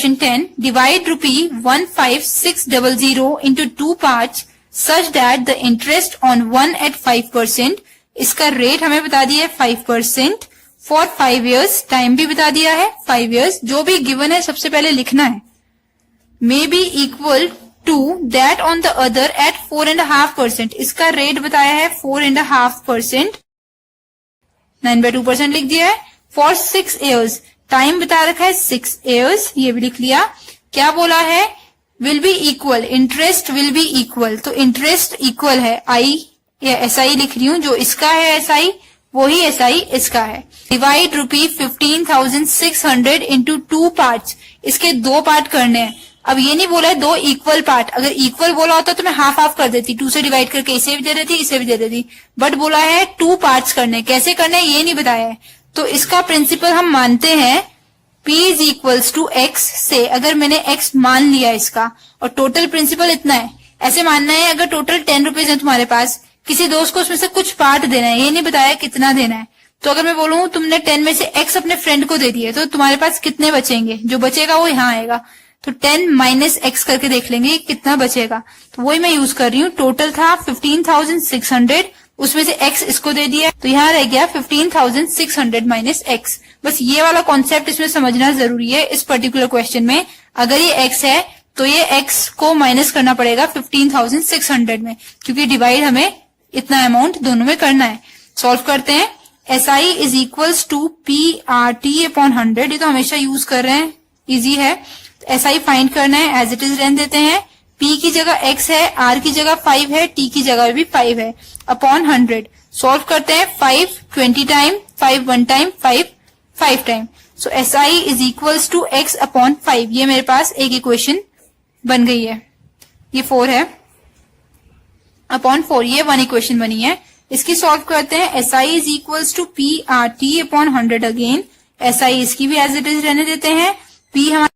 Question 10, divide ₹15600 into 2 parts such that the interest on one at 5%, इसका rate हमें बता दिया है 5% फॉर 5 years, टाइम भी बता दिया है 5 years, जो भी गिवन है सबसे पहले लिखना है, may be equal to that on the other at 4.5%, इसका रेट बताया है 4.5%, 9/2% लिख दिया है, फॉर 6 years, टाइम बता रखा है 6 years, ये भी लिख लिया। क्या बोला है, will be equal, interest will be equal, तो इंटरेस्ट इक्वल है आई या SI लिख रही हूं, जो इसका है SI वही SI इसका है। डिवाइड ₹15,600 into 2 parts, इसके 2 पार्ट करने हैं। अब ये नहीं बोला है 2 इक्वल पार्ट, अगर इक्वल बोला होता तो मैं हाफ हाफ कर देती, 2 से डिवाइड करके इसे भी दे देती इसे भी दे देती, बट बोला है 2 पार्ट्स करने, कैसे करने ये नहीं बताया है। तो इसका प्रिंसिपल हम मानते हैं P is equals to X से, अगर मैंने X मान लिया इसका, और टोटल प्रिंसिपल इतना है, ऐसे मानना है अगर टोटल 10 रुपीज है तुम्हारे पास, किसी दोस्त को उसमें से कुछ पार्ट देना है, ये नहीं बताया कितना देना है। तो अगर मैं बोलूं तुमने 10 में से X अपने फ्रेंड को दे दिया, तो तुम्हारे पास कितने बचेंगे, जो बचेगा वो यहाँ आएगा, तो 10 माइनस X करके देख लेंगे कितना बचेगा, तो वही मैं यूज कर रही हूँ। टोटल था 15,600, उसमें से X इसको दे दिया, तो यहाँ रह गया 15,600 माइनस X। बस ये वाला कॉन्सेप्ट इसमें समझना जरूरी है इस पर्टिकुलर क्वेश्चन में। अगर ये X है तो ये X को माइनस करना पड़ेगा 15,600 में, क्योंकि डिवाइड हमें इतना अमाउंट दोनों में करना है। सॉल्व करते हैं। SI is equals to PRT/100, ये तो हमेशा यूज कर रहे हैं, इजी है। SI फाइंड करना है, एज इट इज रहने देते हैं। P की जगह X है, R की जगह 5 है, T की जगह भी 5 है, अपॉन 100। सॉल्व करते हैं। 5 20 time, 5 1 time, 5 5 time, so SI is equals to X upon 5। ये मेरे पास एक इक्वेशन बन गई है, ये 4 है अपॉन 4, ये 1 इक्वेशन बनी है। इसकी सॉल्व करते हैं। SI is equals to PRT/100 again, SI इसकी भी एज इट इज रहने देते हैं। P हमारा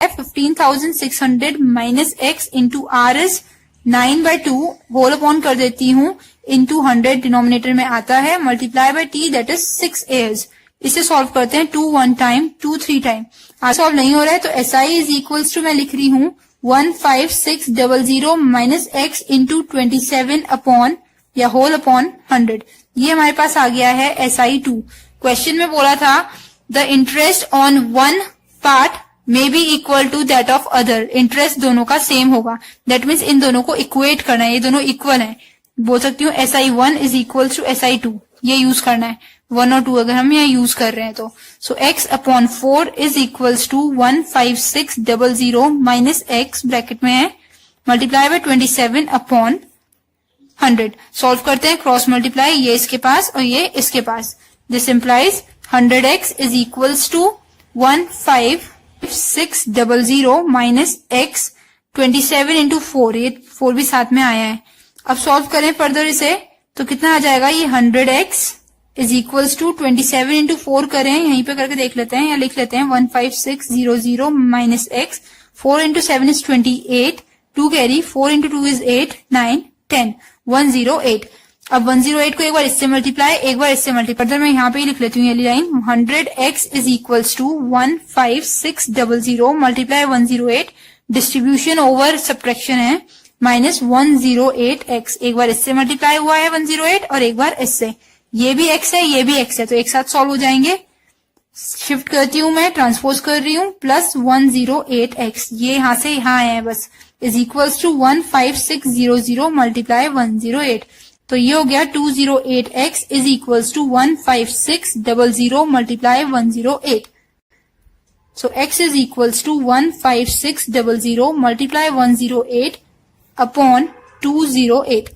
15,600 minus X into R is 9/2, whole upon कर देती हूँ, इंटू 100 डिनोमिनेटर में आता है, multiply by T that is 6 years। इसे सॉल्व करते हैं। 2 1 टाइम, 2 3 टाइम, आज सॉल्व नहीं हो रहा है, तो SI इज इक्वल्स टू मैं लिख रही हूँ 15600 माइनस X इंटू 27 अपॉन या होल अपॉन 100। ये हमारे पास आ गया है SI2। क्वेश्चन में बोला था the interest on one part may be equal to that of other, interest दोनों का सेम होगा, दैट मीन्स इन दोनों को इक्वेट करना है, ये दोनों इक्वल हैं। बोल सकती हूँ SI1 is equal to SI2, ये यूज करना है, 1 और 2 अगर हम यहाँ यूज कर रहे हैं तो। So X upon 4 is equals to 15600 minus X bracket में है, मल्टीप्लाई बाय 27 अपॉन 100। सॉल्व करते हैं, क्रॉस मल्टीप्लाई, ये इसके पास और ये इसके पास, this implies 100X is equals to 15600 minus X 27 into 4, ये 4 भी साथ में आया है। अब सॉल्व करें फर्दर इसे, तो कितना आ जाएगा, ये 100X is equals to 27 into 4 करें, यहीं पे करके देख लेते हैं या लिख लेते हैं, 15600 minus X, 4 into 7 is 28, 2 carry, 4 into 2 is 8, 9 10, 108। अब 108 को एक बार इससे मल्टीप्लाई, एक बार इससे मल्टीप्लाई, फर्दर मैं यहाँ पे ही लिख लेती हूँ ये line, 100X is equals to 15600 multiply 108, distribution over subtraction है, माइनस 108X, एक बार इससे मल्टीप्लाई हुआ है 108 और एक बार इससे, ये भी X है ये भी X है, तो एक साथ सॉल्व हो जाएंगे। शिफ्ट करती हूँ मैं, ट्रांसपोज कर रही हूँ, प्लस 108X, ये यहाँ से यहाँ आए हैं बस, इज इक्वल्स टू 15600 मल्टीप्लाई 108, तो ये हो गया 208X is equals to 15600 multiply 108। So X is equals to 15600 multiply 108 upon 208।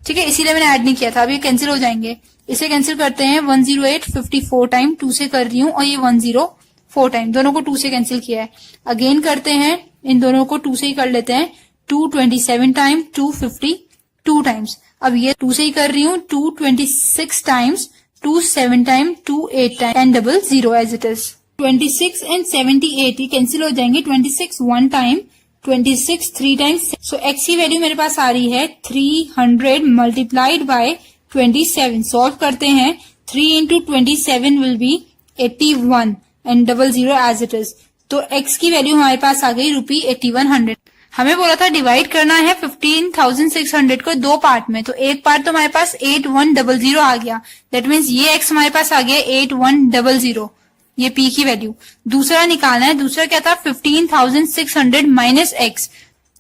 ठीक है, इसीलिए मैंने ऐड नहीं किया था, अब ये कैंसिल हो जाएंगे, इसे कैंसिल करते हैं। 108 54 टाइम, 2 से कर रही हूँ, और ये 104 टाइम, दोनों को 2 से कैंसिल किया है। अगेन करते हैं, इन दोनों को 2 से ही कर लेते हैं, 227 टाइम, 252 टाइम्स, अब ये 2 से ही कर रही हूँ, 226 times, 27 time, 28 time, 100 as it is. 26 and 78 ये कैंसिल हो जाएंगे, 26 1 टाइम, 26 3 टाइम्स, सो X की वैल्यू मेरे पास आ रही है 300 मल्टीप्लाइड बाय 27। सॉल्व करते हैं, 3 into 27 will be 81 and 00 as it is, तो x की वैल्यू हमारे पास आ गई ₹8100। हमें बोला था डिवाइड करना है 15,600 को दो पार्ट में, तो एक पार्ट तो हमारे पास 8100 आ गया। दैट मीन्स ये x हमारे पास आ गया 8100, ये p की वैल्यू। दूसरा निकालना है, दूसरा क्या था 15,600 माइनस x,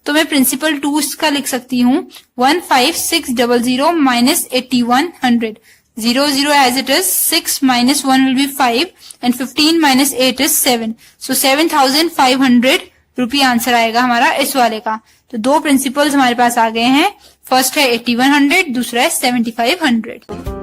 तो मैं प्रिंसिपल 2 इसका लिख सकती हूँ 15,600 minus 8100, 0 0 as it is, 6 minus 1 will be 5 and 15 minus 8 is 7, so 7,500 रुपये आंसर आएगा हमारा इस वाले का। तो दो प्रिंसिपल्स हमारे पास आ गए हैं, फर्स्ट है 8100, दूसरा है 7500।